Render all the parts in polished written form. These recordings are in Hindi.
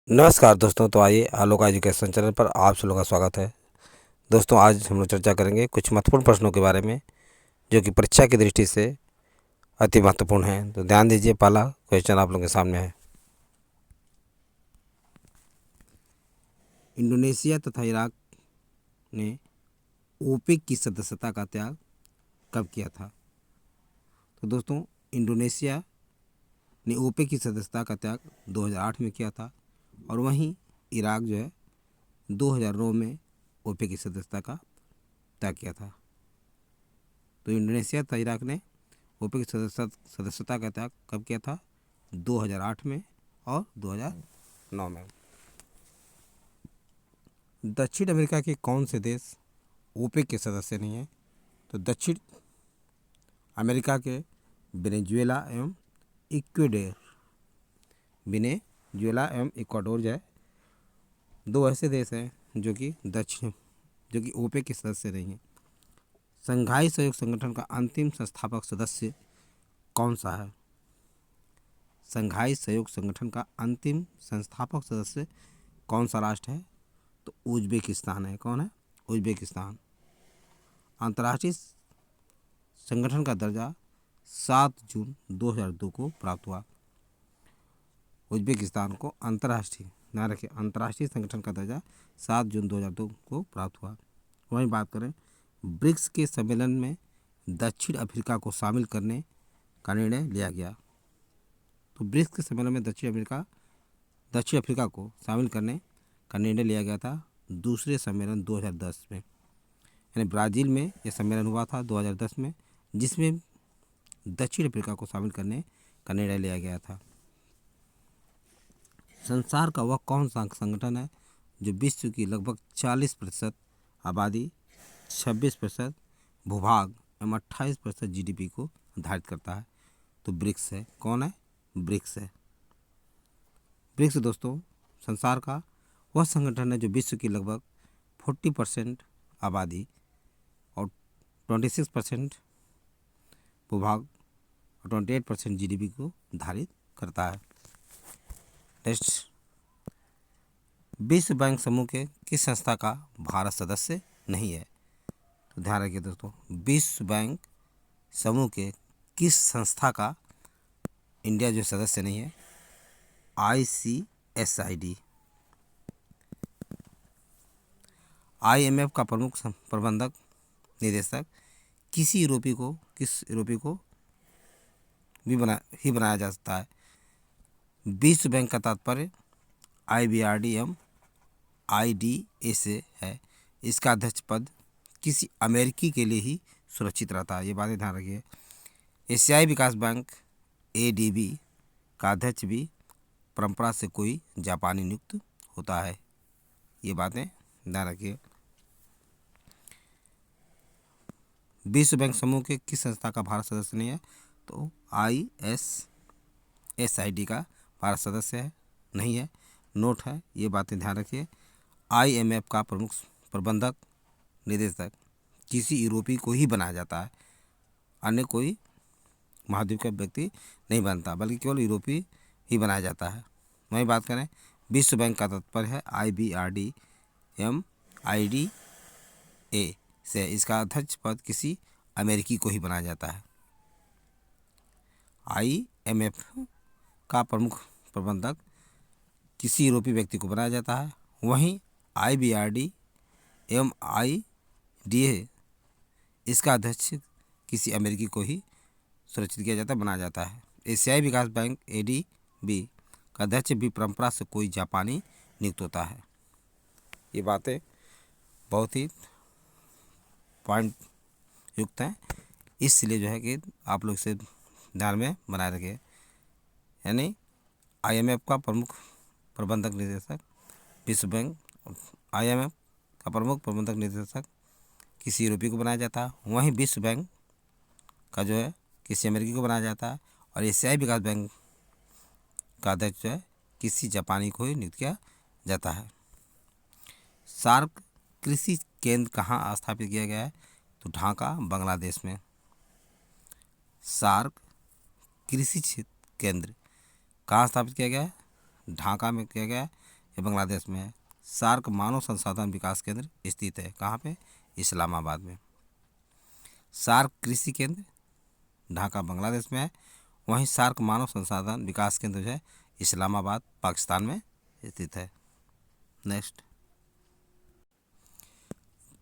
नमस्कार दोस्तों। तो आइए आलोक एजुकेशन चैनल पर आप सब लोगों का स्वागत है। दोस्तों आज हम लोग चर्चा करेंगे कुछ महत्वपूर्ण प्रश्नों के बारे में जो कि परीक्षा की दृष्टि से अति महत्वपूर्ण हैं। तो ध्यान दीजिए, पहला क्वेश्चन आप लोगों के सामने है। इंडोनेशिया तथा इराक ने ओपेक की सदस्यता का त्याग कब किया था? तो दोस्तों इंडोनेशिया ने ओपेक की सदस्यता का त्याग 2008 में किया था और वहीं इराक जो है 2009 में ओपेक की सदस्यता का त्याग किया था। तो इंडोनेशिया तथा इराक ने ओपेक की सदस्यता का त्याग कब किया था? 2008 में और 2009 में। दक्षिण अमेरिका के कौन से देश ओपेक के सदस्य नहीं हैं? तो दक्षिण अमेरिका के वेनेजुएला एवं इक्वाडोर जो है दो ऐसे देश हैं जो कि ओपेक के सदस्य नहीं हैं। संघाई सहयोग संगठन का अंतिम संस्थापक सदस्य कौन सा है? संघाई सहयोग संगठन का अंतिम संस्थापक सदस्य कौन सा राष्ट्र है? तो उज्बेकिस्तान है। कौन है? उज्बेकिस्तान। अंतर्राष्ट्रीय संगठन का दर्जा 7 जून 2002 को प्राप्त हुआ। उज्बेकिस्तान को अंतर्राष्ट्रीय, ध्यान रखिए, अंतर्राष्ट्रीय संगठन का दर्जा 7 जून 2002 को प्राप्त हुआ। वहीं बात करें ब्रिक्स के सम्मेलन में दक्षिण अफ्रीका को शामिल करने का निर्णय लिया गया। तो ब्रिक्स के सम्मेलन में दक्षिण अफ्रीका को शामिल करने का निर्णय लिया गया था दूसरे सम्मेलन 2010 में, यानी ब्राज़ील में यह सम्मेलन हुआ था 2010 में, जिसमें दक्षिण अफ्रीका को शामिल करने का निर्णय लिया गया था। संसार का वह कौन सा संगठन है जो विश्व की लगभग 40% आबादी, 26% भूभाग एवं 28% जीडीपी को निर्धारित करता है? तो ब्रिक्स है। कौन है? ब्रिक्स है। ब्रिक्स दोस्तों संसार का वह संगठन है जो विश्व की लगभग 40% आबादी और 26% भूभाग और 28% जीडीपी को निर्धारित करता है। नेक्स्ट, विश्व बैंक समूह के किस संस्था का भारत सदस्य नहीं है? तो ध्यान रखिए दोस्तों, विश्व बैंक समूह के किस संस्था का इंडिया जो सदस्य नहीं है? ICSID। IMF का प्रमुख प्रबंधक निदेशक किस यूरोपीय को भी बनाया जा सकता है? विश्व बैंक का तात्पर्य IBRD एवं IDA से है। इसका अध्यक्ष पद किसी अमेरिकी के लिए ही सुरक्षित रहता है। ये बातें ध्यान रखिए। एशियाई विकास बैंक ADB का अध्यक्ष भी परंपरा से कोई जापानी नियुक्त होता है। ये बातें ध्यान रखिए। विश्व बैंक समूह के किस संस्था का भारत सदस्य नहीं है? तो ICSID का भारत सदस्य नहीं है। नोट है, ये बातें ध्यान रखिए। IMF का प्रमुख प्रबंधक निदेशक किसी यूरोपीय को ही बनाया जाता है, अन्य कोई महाद्वीप का व्यक्ति नहीं बनता, बल्कि केवल यूरोपीय ही बनाया जाता है। वहीं बात करें विश्व बैंक का तात्पर्य है IBRD एवं IDA से। इसका अध्यक्ष पद किसी अमेरिकी को ही बनाया जाता है। IMF का प्रमुख प्रबंधक किसी यूरोपीय व्यक्ति को बनाया जाता है। वहीं IBRD एवं IDA इसका अध्यक्ष किसी अमेरिकी को ही सुरक्षित किया जाता है, बनाया जाता है। एशियाई विकास बैंक ADB का अध्यक्ष भी परंपरा से कोई जापानी नियुक्त होता है। ये बातें बहुत ही पॉइंट युक्त हैं, इसलिए जो है कि आप लोग इसे ध्यान में बनाए रखें। यानी IMF का प्रमुख प्रबंधक निदेशक विश्व बैंक, IMF का प्रमुख प्रबंधक निदेशक किसी यूरोपीय को बनाया जाता है। वहीं विश्व बैंक का जो है किसी अमेरिकी को बनाया जाता है और एशियाई विकास बैंक का अध्यक्ष जो है किसी जापानी को ही नियुक्त किया जाता है। सार्क कृषि केंद्र कहाँ स्थापित किया गया है? तो ढाका, बांग्लादेश में। सार्क कृषि केंद्र कहाँ स्थापित किया गया है? ढाका में किया गया है, ये बांग्लादेश में है। सार्क मानव संसाधन विकास केंद्र स्थित है कहाँ पे? इस्लामाबाद में। सार्क कृषि केंद्र ढाका बांग्लादेश में है। वहीं सार्क मानव संसाधन विकास केंद्र जो है इस्लामाबाद पाकिस्तान में स्थित है। नेक्स्ट,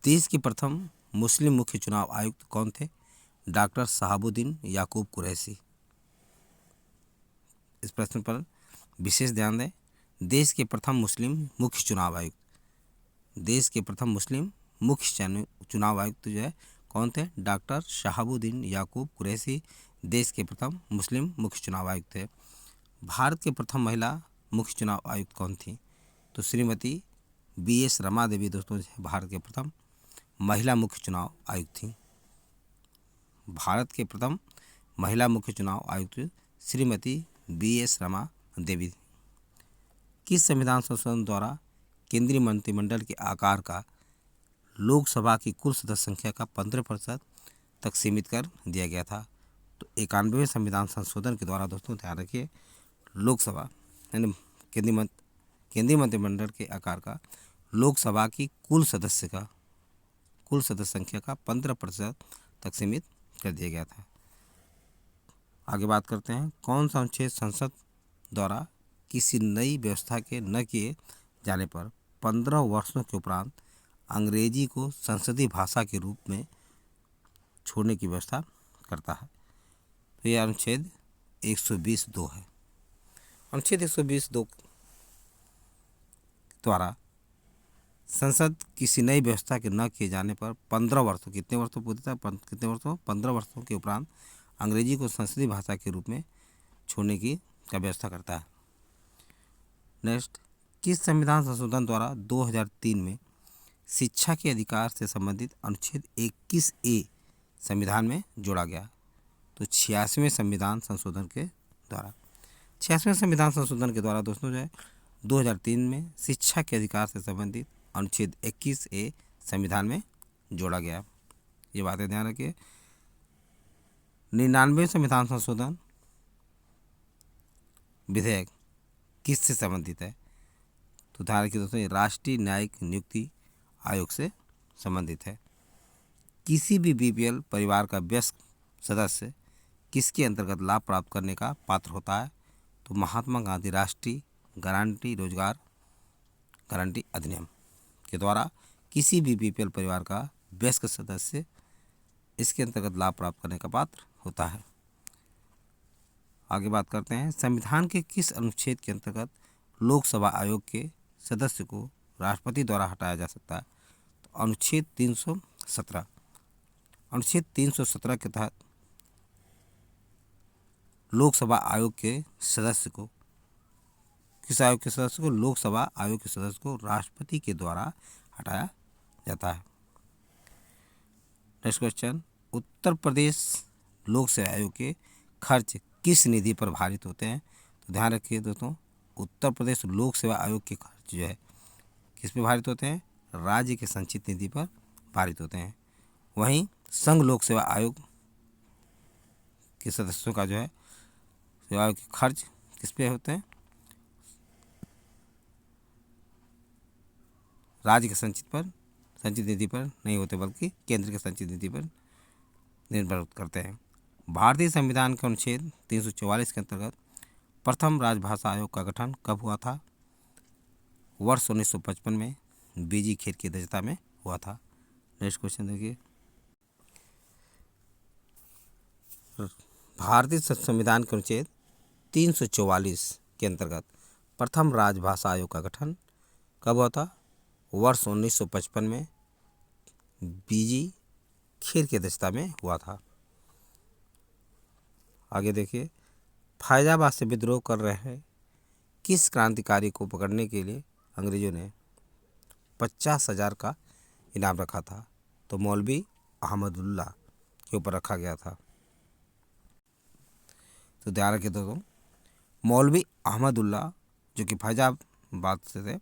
देश के प्रथम मुस्लिम मुख्य चुनाव आयुक्त कौन थे? डॉक्टर शहाबुद्दीन याकूब कुरैशी। इस प्रश्न पर विशेष ध्यान दें। देश के प्रथम मुस्लिम मुख्य चुनाव आयुक्त, देश के प्रथम मुस्लिम मुख्य चुनाव आयुक्त जो है कौन थे? डॉक्टर शहाबुद्दीन याकूब कुरैशी देश के प्रथम मुस्लिम मुख्य चुनाव आयुक्त थे। भारत के प्रथम महिला मुख्य चुनाव आयुक्त कौन थी? तो श्रीमती BS रमा देवी दोस्तों भारत के प्रथम महिला मुख्य चुनाव आयुक्त थी। भारत के प्रथम महिला मुख्य चुनाव आयुक्त श्रीमती BS रमा देवी। किस संविधान संशोधन द्वारा केंद्रीय मंत्रिमंडल के आकार का लोकसभा की कुल सदस्य संख्या का 15% तक सीमित कर दिया गया था? तो 91वें संविधान संशोधन के द्वारा दोस्तों ध्यान रखिए, लोकसभा यानी केंद्रीय मंत्रिमंडल के आकार का लोकसभा की कुल सदस्य संख्या का 15% तक सीमित कर दिया गया था। आगे बात करते हैं, कौन सा अनुच्छेद संसद द्वारा किसी नई व्यवस्था के न किए जाने पर 15 वर्षों के उपरांत अंग्रेजी को संसदीय भाषा के रूप में छोड़ने की व्यवस्था करता है? तो यह अनुच्छेद 120(2) है। अनुच्छेद 120(2) द्वारा संसद किसी नई व्यवस्था के न किए जाने पर 15 वर्षों, कितने वर्षों पूछता, कितने वर्षों? 15 वर्षों के उपरांत अंग्रेजी को संसदीय भाषा के रूप में छोड़ने की व्यवस्था करता है। नेक्स्ट, किस संविधान संशोधन द्वारा 2003 में शिक्षा के अधिकार से संबंधित अनुच्छेद 21A संविधान में जोड़ा गया? तो 86वें संविधान संशोधन के द्वारा। 86वें संविधान संशोधन के द्वारा दोस्तों जो है 2003 में शिक्षा के अधिकार से संबंधित अनुच्छेद 21A संविधान में जोड़ा गया। ये बातें ध्यान रखिए। 99वें संविधान संशोधन विधेयक किससे संबंधित है? तो ध्यान रखिए दोस्तों, ये राष्ट्रीय न्यायिक नियुक्ति आयोग से संबंधित है। किसी भी BPL परिवार का वयस्क सदस्य किसके अंतर्गत लाभ प्राप्त करने का पात्र होता है? तो महात्मा गांधी राष्ट्रीय गारंटी रोजगार गारंटी अधिनियम के द्वारा किसी भी BPL परिवार का वयस्क सदस्य इसके अंतर्गत लाभ प्राप्त करने का पात्र होता है। आगे बात करते हैं, संविधान के किस अनुच्छेद के अंतर्गत लोकसभा आयोग के सदस्य को राष्ट्रपति द्वारा हटाया जा सकता है? तो अनुच्छेद 317। अनुच्छेद 317 के तहत लोकसभा आयोग के सदस्य को, किस आयोग के सदस्य को? लोकसभा आयोग के सदस्य को राष्ट्रपति के द्वारा हटाया जाता है। नेक्स्ट क्वेश्चन, उत्तर प्रदेश लोक सेवा आयोग के खर्च किस निधि पर भारित होते हैं? तो ध्यान रखिए दोस्तों, उत्तर प्रदेश लोक सेवा आयोग के खर्च जो है किस पे भारित होते हैं? राज्य के संचित निधि पर भारित होते हैं। वहीं संघ लोक सेवा आयोग के सदस्यों का जो है सेवा के खर्च किस पे होते हैं? राज्य के संचित निधि पर नहीं होते, बल्कि केंद्र के संचित निधि पर निर्भर करते हैं। भारतीय संविधान के अनुच्छेद 344 के अंतर्गत प्रथम राजभाषा आयोग का गठन कब हुआ था? वर्ष 1955 में BG खेर की अध्यक्षता में हुआ था। नेक्स्ट क्वेश्चन देखिए, भारतीय संविधान के अनुच्छेद 344 के अंतर्गत प्रथम राजभाषा आयोग का गठन कब हुआ था? वर्ष 1955 में BG खेर की अध्यक्षता में हुआ था। आगे देखिए, फैजाबाद से विद्रोह कर रहे किस क्रांतिकारी को पकड़ने के लिए अंग्रेजों ने 50,000 का इनाम रखा था? तो मौलवी अहमदुल्ला के ऊपर रखा गया था। तो ध्यान रखिए दोस्तों, मौलवी अहमदुल्ला जो कि फैजाबाद से थे,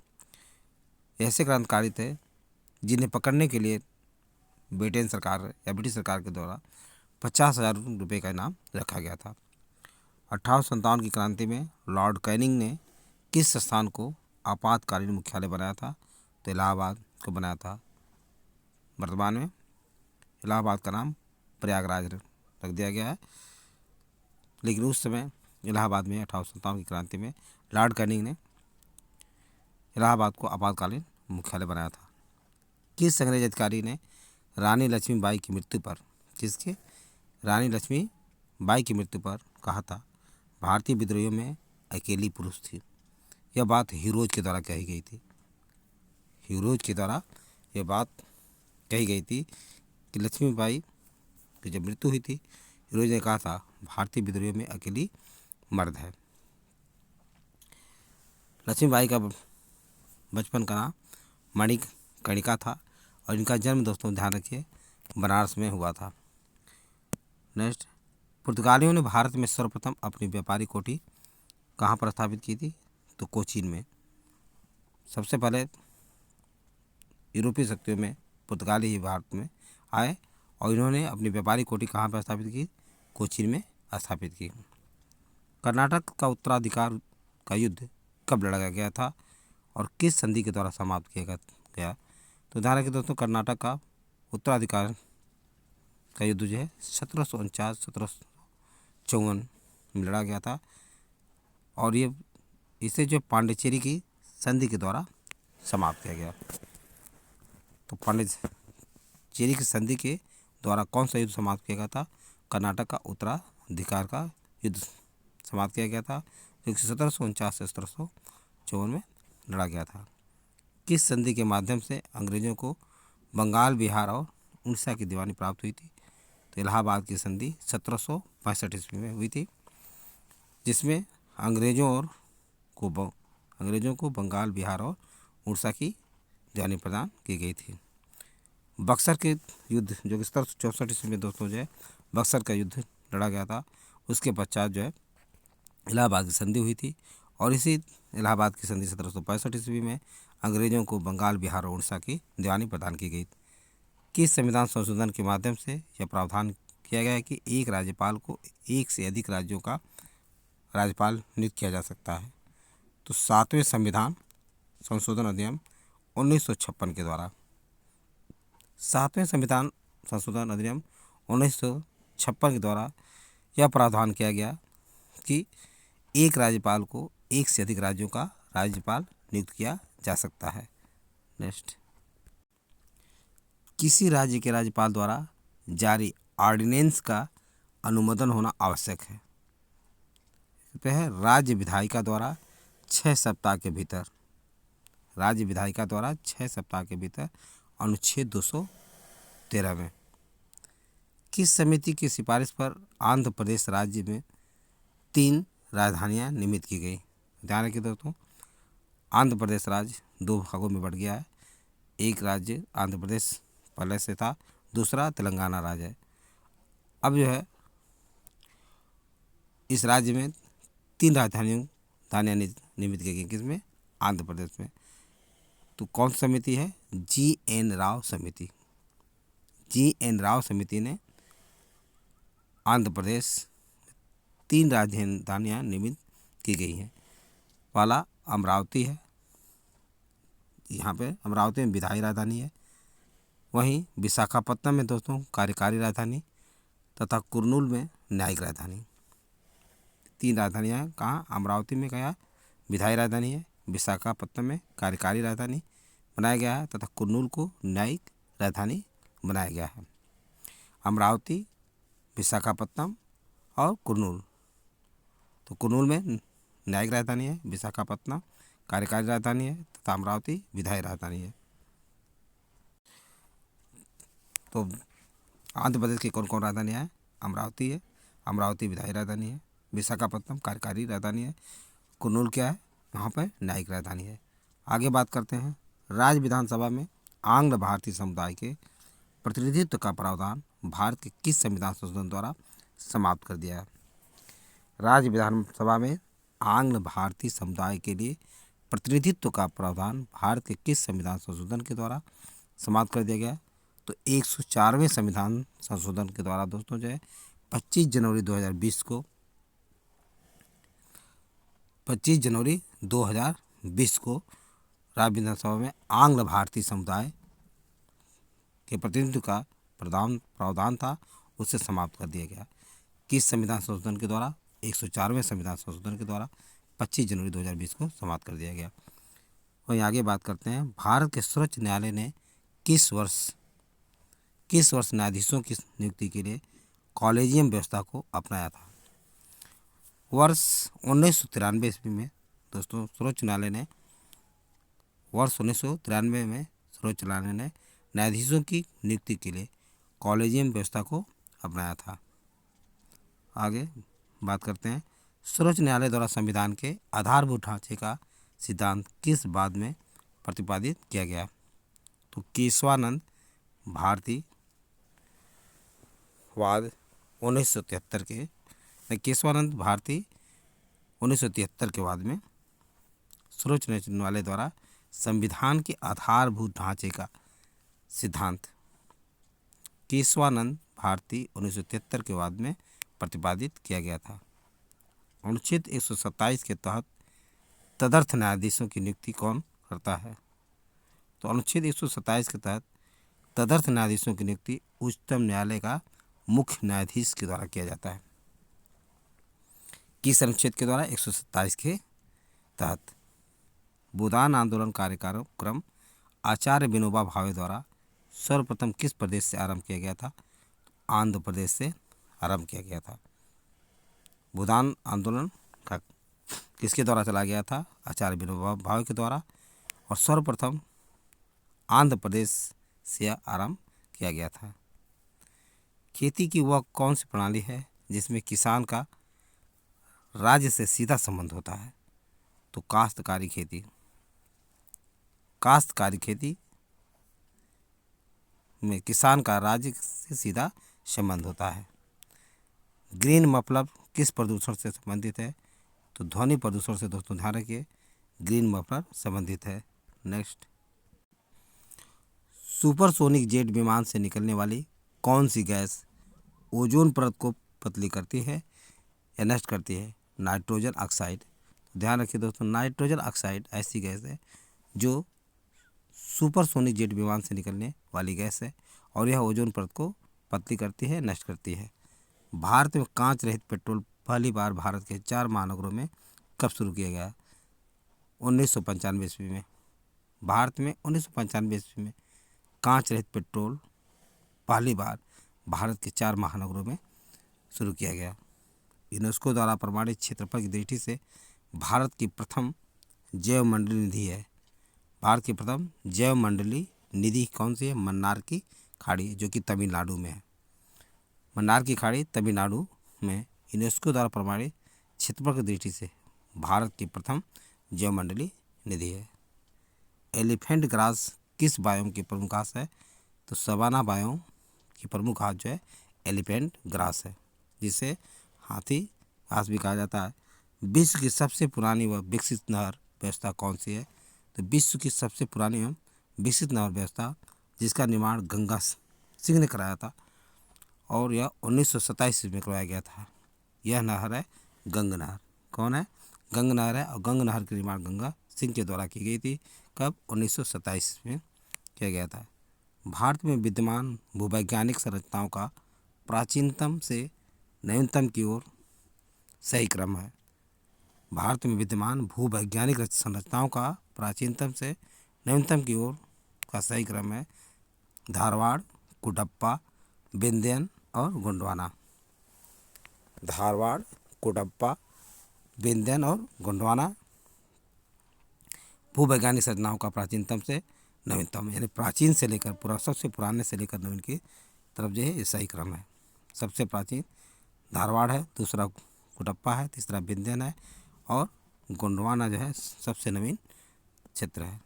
ऐसे क्रांतिकारी थे जिन्हें पकड़ने के लिए ब्रिटिश सरकार के द्वारा 50,000 रुपये का इनाम रखा गया था। 1857 की क्रांति में लॉर्ड कैनिंग ने किस स्थान को आपातकालीन मुख्यालय बनाया था? तो इलाहाबाद को बनाया था। वर्तमान में इलाहाबाद का नाम प्रयागराज रख दिया गया है, लेकिन उस समय इलाहाबाद में 1857 की क्रांति में लॉर्ड कैनिंग ने इलाहाबाद को आपातकालीन मुख्यालय बनाया था। किस अंग्रेज अधिकारी ने रानी लक्ष्मीबाई की मृत्यु पर, किसके, रानी लक्ष्मीबाई की मृत्यु पर कहा था भारतीय विद्रोहियों में अकेली पुरुष थी? यह बात हीरोज के द्वारा कही गई थी। हीरोज के द्वारा यह बात कही गई थी कि लक्ष्मीबाई की जब मृत्यु हुई थी, हीरोज ने कहा था भारतीय विद्रोहियों में अकेली मर्द है। लक्ष्मीबाई का बचपन का नाम मणिकर्णिका था और इनका जन्म, दोस्तों ध्यान रखिए, बनारस में हुआ था। नेक्स्ट, पुर्तगालियों ने भारत में सर्वप्रथम अपनी व्यापारी कोठी कहाँ पर स्थापित की थी? तो कोचीन में। सबसे पहले यूरोपीय शक्तियों में पुर्तगाली ही भारत में आए और इन्होंने अपनी व्यापारी कोठी कहाँ पर स्थापित की? कोचीन में स्थापित की। कर्नाटक का उत्तराधिकार का युद्ध कब लड़ा गया था और किस संधि के द्वारा समाप्त किया गया? तो ध्यान रखिए दोस्तों, कर्नाटक का उत्तराधिकार का युद्ध जो है 1754 में लड़ा गया था और ये इसे जो पांडिचेरी की संधि के द्वारा समाप्त किया गया। तो पांडिचेरी की संधि के द्वारा कौन सा युद्ध समाप्त किया गया था? कर्नाटक का उत्तराधिकार का युद्ध समाप्त किया गया था, जो कि 1749 से 1754 में लड़ा गया था। किस संधि के माध्यम से अंग्रेजों को बंगाल, बिहार और उड़ीसा की दीवानी प्राप्त हुई थी? तो इलाहाबाद की संधि 1765 ईस्वी में हुई थी, जिसमें अंग्रेजों को बंगाल, बिहार और उड़ीसा की दीवानी प्रदान की गई थी। बक्सर के युद्ध जो कि 1764 ईस्वी में दोस्तों जो है बक्सर का युद्ध लड़ा गया था, उसके पश्चात जो है इलाहाबाद की संधि हुई थी और इसी इलाहाबाद की संधि 1765 ईस्वी में अंग्रेजों को बंगाल, बिहार और उड़ीसा की दीवानी प्रदान की गई। किस संविधान संशोधन के माध्यम से यह प्रावधान किया गया है कि एक राज्यपाल को एक से अधिक राज्यों का राज्यपाल नियुक्त किया जा सकता है? तो 7वें संविधान संशोधन अधिनियम 1956 के द्वारा। 7वें संविधान संशोधन अधिनियम 1956 के द्वारा यह प्रावधान किया गया कि एक राज्यपाल को एक से अधिक राज्यों का राज्यपाल नियुक्त किया जा सकता है। नेक्स्ट, किसी राज्य के राज्यपाल द्वारा जारी ऑर्डिनेंस का अनुमोदन होना आवश्यक है? है राज्य विधायिका द्वारा 6 सप्ताह के भीतर, राज्य विधायिका द्वारा 6 सप्ताह के भीतर अनुच्छेद 213 में। किस समिति की सिफारिश पर आंध्र प्रदेश राज्य में 3 राजधानियां निर्मित की गई? ध्यान रखिए दोस्तों, आंध्र प्रदेश राज्य 2 भागों में बढ़ गया है। एक राज्य आंध्र प्रदेश पहले से था, दूसरा तेलंगाना राज्य है। अब जो है इस राज्य में 3 राजधानियां निर्मित की गई। किसमें? आंध्र प्रदेश में। तो कौन सी समिति है? GN राव समिति। GN राव समिति ने आंध्र प्रदेश 3 राजधानियां निर्मित की गई हैं। पहला अमरावती है, यहाँ पे अमरावती में विधायी राजधानी है। वहीं विशाखापत्तनम में दोस्तों कार्यकारी राजधानी तथा कुर्नूल में न्यायिक राजधानी। 3 राजधानियाँ कहाँ? अमरावती में क्या विधायी राजधानी है, विशाखापत्तनम में कार्यकारी राजधानी बनाया गया है तथा कुर्नूल को न्यायिक राजधानी बनाया गया है। अमरावती, विशाखापत्तनम और कुर्नूल। तो कुर्नूल में न्यायिक राजधानी है, विशाखापत्तनम कार्यकारी राजधानी है तथा अमरावती विधायी राजधानी है। तो आंध्र प्रदेश की कौन कौन राजधानियाँ हैं? अमरावती है, अमरावती विधायी राजधानी है, विशाखापत्तनम कार्यकारी राजधानी है, कुर्नूल क्या है? वहाँ पर न्यायिक राजधानी है। आगे बात करते हैं, राज्य विधानसभा में आंग्ल भारतीय समुदाय के प्रतिनिधित्व का प्रावधान भारत के किस संविधान संशोधन द्वारा समाप्त कर दिया है? राज्य विधानसभा में आंग्ल भारतीय समुदाय के लिए प्रतिनिधित्व का प्रावधान भारत के किस संविधान संशोधन के द्वारा समाप्त कर दिया गया? तो 104वें संविधान संशोधन के द्वारा दोस्तों जो है 25 जनवरी 2020 20 को राज्य विधानसभा में आंग्ल भारतीय समुदाय के प्रतिनिधित्व का प्रावधान था, उसे समाप्त कर दिया गया। किस संविधान संशोधन के द्वारा? 104वें संविधान संशोधन के द्वारा 25 जनवरी 2020 को समाप्त कर दिया गया। वहीं आगे बात करते हैं, भारत के सर्वोच्च न्यायालय ने किस वर्ष न्यायाधीशों की नियुक्ति के लिए कॉलेजियम व्यवस्था को अपनाया था? वर्ष 1993 ईस्वी में दोस्तों सर्वोच्च न्यायालय ने न्यायाधीशों की नियुक्ति के लिए कॉलेजियम व्यवस्था को अपनाया था। आगे बात करते हैं, सर्वोच्च न्यायालय द्वारा संविधान के आधारभूत ढांचे का सिद्धांत किस बाद में प्रतिपादित किया गया? तो केशवानंद भारती वाद 1973 के बाद में सर्वोच्च न्यायालय द्वारा संविधान के आधारभूत ढांचे का सिद्धांत केशवानंद भारती 1973 के बाद में प्रतिपादित किया गया था। अनुच्छेद 127 के तहत तदर्थ न्यायाधीशों की नियुक्ति कौन करता है? तो अनुच्छेद 127 के तहत तदर्थ न्यायाधीशों की नियुक्ति उच्चतम न्यायालय का मुख्य न्यायाधीश के द्वारा किया जाता है। किस अनुच्छेद के द्वारा? 127 के तहत। भूदान आंदोलन कार्यक्रम आचार्य विनोबा भावे द्वारा सर्वप्रथम किस प्रदेश से आरंभ किया गया था? आंध्र प्रदेश से आरंभ किया गया था। भूदान आंदोलन का किसके द्वारा चला गया था? आचार्य विनोबा भावे के द्वारा, और सर्वप्रथम आंध्र प्रदेश से आरंभ किया गया था। खेती की वह कौन सी प्रणाली है जिसमें किसान का राज्य से सीधा संबंध होता है? तो काश्तकारी खेती। काश्तकारी खेती में किसान का राज्य से सीधा संबंध होता है। ग्रीन मफलर किस प्रदूषण से संबंधित है? तो ध्वनि प्रदूषण से दोस्तों ध्यान रखिए, ग्रीन मफलर संबंधित है। नेक्स्ट, सुपरसोनिक जेट विमान से निकलने वाली कौन सी गैस ओजोन परत को पतली करती है या नष्ट करती है? Nitrogen oxide. ध्यान रखिए दोस्तों, नाइट्रोजन ऑक्साइड ऐसी गैस है जो सुपरसोनिक जेट विमान से निकलने वाली गैस है और यह ओजोन परत को पतली करती है, नष्ट करती है। भारत में कांच रहित पेट्रोल पहली बार भारत के 4 महानगरों में कब शुरू किया गया? 1995 ईस्वी में। भारत में 1995 ईस्वी में कांच रहित पेट्रोल पहली बार भारत के 4 महानगरों में शुरू किया गया। यूनेस्को द्वारा प्रमाणित क्षेत्रफल की दृष्टि से भारत की प्रथम जैव मंडलीय निधि है। भारत की प्रथम जैव मंडलीय निधि कौन सी है? मन्नार की खाड़ी, जो कि तमिलनाडु में है। मन्नार की खाड़ी तमिलनाडु में यूनेस्को द्वारा प्रमाणित क्षेत्रफल की दृष्टि से भारत की प्रथम जैव मंडलीय निधि है। एलिफेंट ग्रास किस बायोम की प्रमुख घास है? तो सवाना बायोम की प्रमुख घास जो है एलिफेंट ग्रास है, जिसे हाथी घास भी कहा जाता है। विश्व की सबसे पुरानी व विकसित नहर व्यवस्था कौन सी है? तो विश्व की सबसे पुरानी एवं विकसित नहर व्यवस्था जिसका निर्माण गंगा सिंह ने कराया था और यह 1927 में करवाया गया था, यह नहर है गंग नहर। कौन है? गंग नहर है, और गंग नहर के निर्माण गंगा सिंह के द्वारा की गई थी। कब? 1927 में किया गया था। भारत में विद्यमान भूवैज्ञानिक संरचनाओं का प्राचीनतम से नवीनतम की ओर सही क्रम है। भारत में विद्यमान भूवैज्ञानिक संरचनाओं का प्राचीनतम से नवीनतम की ओर का सही क्रम है धारवाड़, कुडप्पा, विंध्यन और गोंडवाना। धारवाड़, कुडप्पा, विंध्यन और गोंडवाना भूवैज्ञानिक संरचनाओं का प्राचीनतम से नवीनतम, यानी प्राचीन से लेकर सबसे पुराने से लेकर नवीन की तरफ जो है ये सही क्रम है। सबसे प्राचीन धारवाड़ है, दूसरा कुडप्पा है, तीसरा विंध्यन है और गोंडवाना जो है सबसे नवीन क्षेत्र है।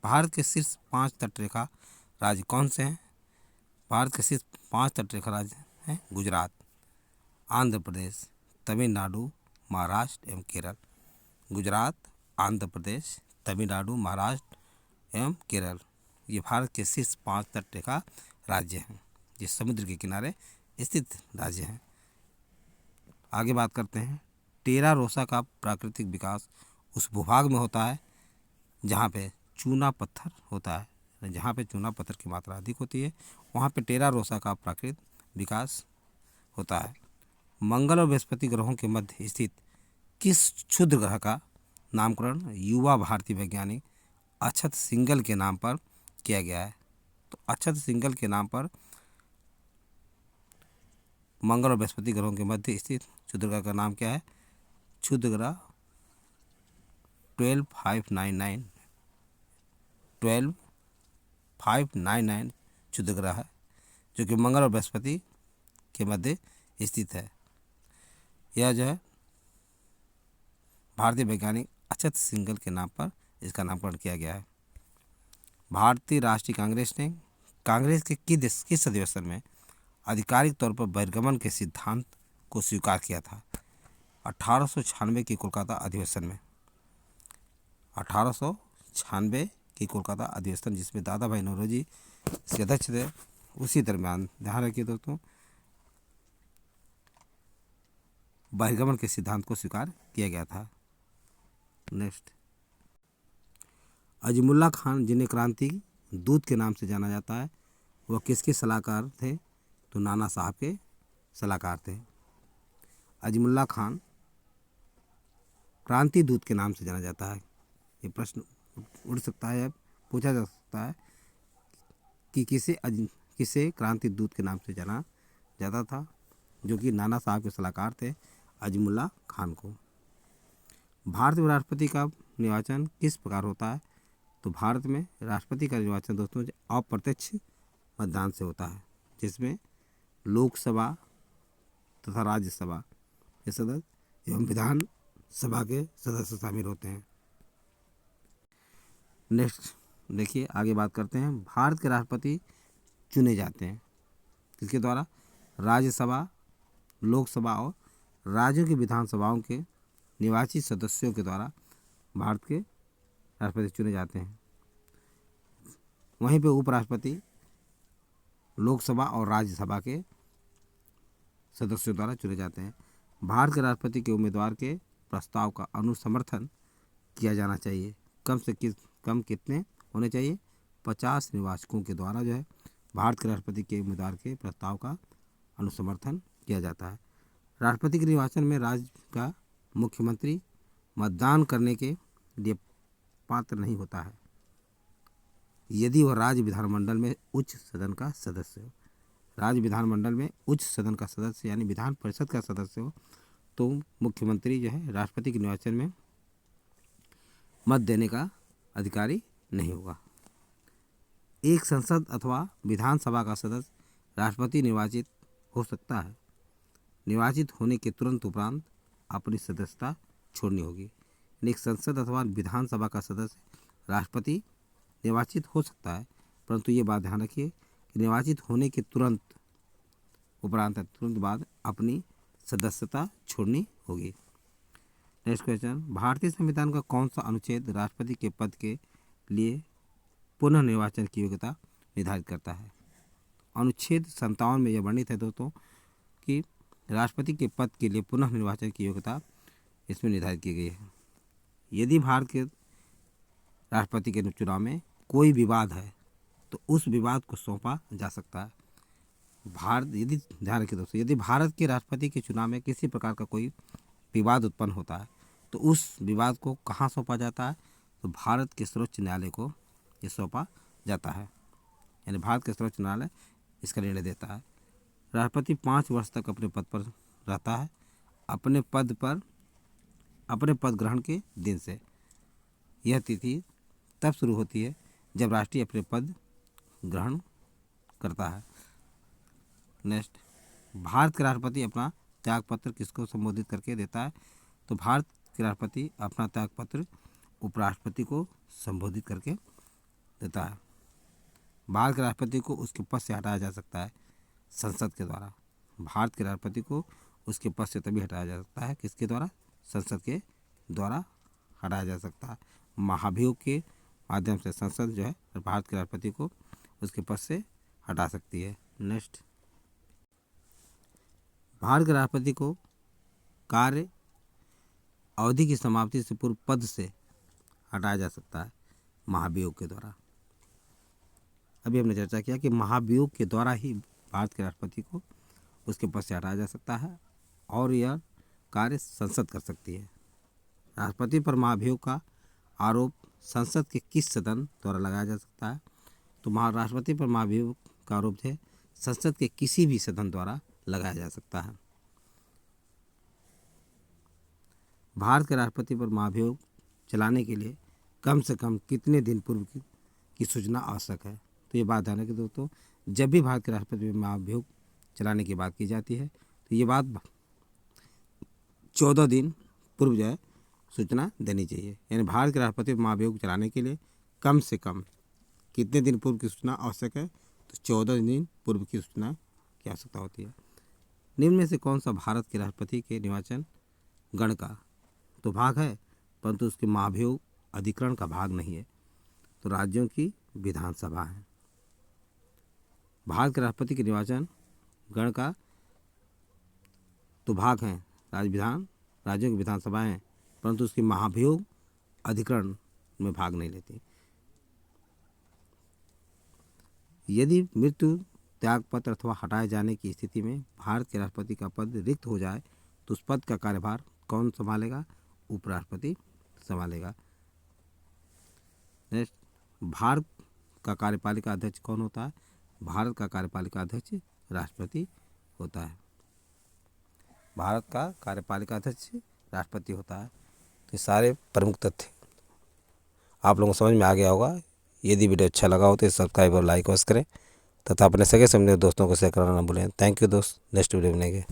भारत के शीर्ष 5 तटरेखा राज्य कौन से हैं? भारत के शीर्ष 5 तटरेखा राज्य हैं गुजरात, आंध्र प्रदेश, तमिलनाडु, महाराष्ट्र एवं केरल। गुजरात, आंध्र प्रदेश, तमिलनाडु, महाराष्ट्र एवं केरल, ये भारत के शीर्ष 5 तटरेखा राज्य हैं, ये समुद्र के किनारे स्थित राज्य हैं। आगे बात करते हैं, टेरा रोसा का प्राकृतिक विकास उस भूभाग में होता है जहाँ पे चूना पत्थर होता है, जहाँ पे चूना पत्थर की मात्रा अधिक होती है वहाँ पे टेरा रोसा का प्राकृतिक विकास होता है। मंगल और बृहस्पति ग्रहों के मध्य स्थित किस क्षुद्र ग्रह का नामकरण युवा भारतीय वैज्ञानिक अक्षत सिंगल के नाम पर किया गया है? तो अक्षत सिंगल के नाम पर मंगल और बृहस्पति ग्रहों के मध्य स्थित क्षुद्र ग्रह का नाम क्या है? क्षुद्र ग्रह 12599 12599 क्षुद्र ग्रह है, जो कि मंगल और बृहस्पति के मध्य स्थित है। यह जो है भारतीय वैज्ञानिक अक्षत सिंगल के नाम पर इसका नामकरण किया गया है। भारतीय राष्ट्रीय कांग्रेस ने कांग्रेस के किस अधिवेशन में आधिकारिक तौर पर बहिर्गमन के सिद्धांत को स्वीकार किया था? 1896 के कोलकाता अधिवेशन में। 1896 के कोलकाता अधिवेशन जिसमें दादा भाई नौरोजी इसके अध्यक्ष थे, उसी दरमियान ध्यान रखिए दोस्तों बहिर्गमन के सिद्धांत को स्वीकार किया गया था। नेक्स्ट, अजमुल्ला खान जिन्हें क्रांति दूत के नाम से जाना जाता है वह किसके सलाहकार थे? तो नाना साहब के सलाहकार थे। अजमुल्ला खान क्रांति दूत के नाम से जाना जाता है। ये प्रश्न उठ सकता है, पूछा जा सकता है कि किसे क्रांति दूत के नाम से जाना जाता था, जो कि नाना साहब के सलाहकार थे अजमुल्ला खान को। भारत में राष्ट्रपति का निर्वाचन किस प्रकार होता है? तो भारत में राष्ट्रपति का निर्वाचन दोस्तों अप्रत्यक्ष मतदान से होता है, जिसमें लोकसभा तथा राज्यसभा के सदस्य एवं विधान सभा के सदस्य शामिल होते हैं। नेक्स्ट देखिए, आगे बात करते हैं। भारत के राष्ट्रपति चुने जाते हैं किसके द्वारा? राज्यसभा, लोकसभा और राज्यों की विधानसभाओं के निर्वाचित सदस्यों के द्वारा भारत के राष्ट्रपति चुने जाते हैं। वहीं पे उपराष्ट्रपति लोकसभा और राज्यसभा के सदस्यों द्वारा चुने जाते हैं। भारत के राष्ट्रपति के उम्मीदवार के प्रस्ताव का अनुसमर्थन किया जाना चाहिए। कम से कम कितने होने चाहिए? 50 निर्वाचकों के द्वारा जो है भारत के राष्ट्रपति के उम्मीदवार के प्रस्ताव का अनुसमर्थन किया जाता है। राष्ट्रपति के निर्वाचन में राज्य का मुख्यमंत्री मतदान करने के लिए पात्र नहीं होता है यदि वह राज्य विधानमंडल में उच्च सदन का सदस्य हो। राज्य विधानमंडल में उच्च सदन का सदस्य यानी विधान परिषद का सदस्य हो तो मुख्यमंत्री जो है राष्ट्रपति के निर्वाचन में मत देने का अधिकारी नहीं होगा। एक संसद अथवा विधानसभा का सदस्य राष्ट्रपति निर्वाचित हो सकता है। निर्वाचित होने के तुरंत उपरांत अपनी सदस्यता छोड़नी होगी। एक संसद अथवा विधानसभा का सदस्य राष्ट्रपति निर्वाचित हो सकता है, परंतु ये बात ध्यान रखिए कि निर्वाचित होने के तुरंत बाद अपनी सदस्यता छोड़नी होगी। नेक्स्ट क्वेश्चन, भारतीय संविधान का कौन सा अनुच्छेद राष्ट्रपति के पद के लिए पुनः निर्वाचन की योग्यता निर्धारित करता है? अनुच्छेद 57 में यह वर्णित है दोस्तों कि राष्ट्रपति के पद के लिए पुनः निर्वाचन की योग्यता इसमें निर्धारित की गई है। यदि भारत के राष्ट्रपति के चुनाव में कोई विवाद है तो उस विवाद को सौंपा जा सकता है। यदि ध्यान रखिए दोस्तों, यदि भारत के राष्ट्रपति के चुनाव में किसी प्रकार का कोई विवाद उत्पन्न होता है तो उस विवाद को कहाँ सौंपा जाता है? तो भारत के सर्वोच्च न्यायालय को ये सौंपा जाता है, यानी भारत के सर्वोच्च न्यायालय इसका निर्णय देता है। राष्ट्रपति 5 वर्ष तक अपने पद पर रहता है, अपने पद ग्रहण के दिन से। यह तिथि तब शुरू होती है जब राष्ट्रपति अपने पद ग्रहण करता है। नेक्स्ट, भारत के राष्ट्रपति अपना त्यागपत्र किसको संबोधित करके देता है? तो भारत के राष्ट्रपति अपना त्यागपत्र उपराष्ट्रपति को संबोधित करके देता है। भारत के राष्ट्रपति को उसके पद से हटाया जा सकता है संसद के द्वारा। भारत के राष्ट्रपति को उसके पद से तभी हटाया जा सकता है किसके द्वारा? संसद के द्वारा हटाया जा सकता है। महाभियोग के माध्यम से संसद जो है भारत के राष्ट्रपति को उसके पद से हटा सकती है। नेक्स्ट, भारत के राष्ट्रपति को कार्य अवधि की समाप्ति से पूर्व पद से हटाया जा सकता है। महाभियोग के द्वारा। अभी हमने चर्चा किया कि महाभियोग के द्वारा ही भारत के राष्ट्रपति को उसके पद से हटाया जा सकता है और यह कार्य संसद कर सकती है। राष्ट्रपति पर महाभियोग का आरोप संसद के किस सदन द्वारा लगाया जा सकता है? तो राष्ट्रपति पर महाभियोग का आरोप है संसद के किसी भी सदन द्वारा लगाया जा सकता है। भारत के राष्ट्रपति पर महाभियोग चलाने के लिए कम से कम कितने दिन पूर्व की सूचना आवश्यक है? तो ये बात ध्यान रखिए दोस्तों, जब भी भारत के राष्ट्रपति पर महाभियोग चलाने की बात की जाती है तो ये बात 14 दिन पूर्व जो है सूचना देनी चाहिए। यानी भारत के राष्ट्रपति पर महाभियोग चलाने के लिए कम से कम कितने दिन पूर्व की सूचना आवश्यक है? तो 14 दिन पूर्व की सूचना की आवश्यकता होती है। निम्न में से कौन सा भारत के राष्ट्रपति के निर्वाचन गण का तो भाग है परंतु उसके महाभियोग अधिकरण का भाग नहीं है? तो राज्यों की विधानसभा है। भारत के राष्ट्रपति के निर्वाचन गण का तो भाग हैं राज्यों की विधानसभाएं हैं परंतु उसकी महाभियोग अधिकरण में भाग नहीं लेती। यदि मृत्यु, त्यागपत्र अथवा हटाए जाने की स्थिति में भारत के राष्ट्रपति का पद रिक्त हो जाए तो उस पद का कार्यभार कौन संभालेगा? उपराष्ट्रपति संभालेगा। नेक्स्ट, भारत का कार्यपालिका अध्यक्ष कौन होता है? भारत का कार्यपालिका अध्यक्ष राष्ट्रपति होता है। भारत का कार्यपालिका अध्यक्ष राष्ट्रपति होता है। तो सारे प्रमुख तथ्य आप लोगों को समझ में आ गया होगा। यदि वीडियो अच्छा लगा हो तो सब्सक्राइब और लाइक अवश्य करें तथा अपने सगे समझे दोस्तों को शेयर करना ना भूलें। थैंक यू दोस्त, नेक्स्ट वीडियो मिलेंगे।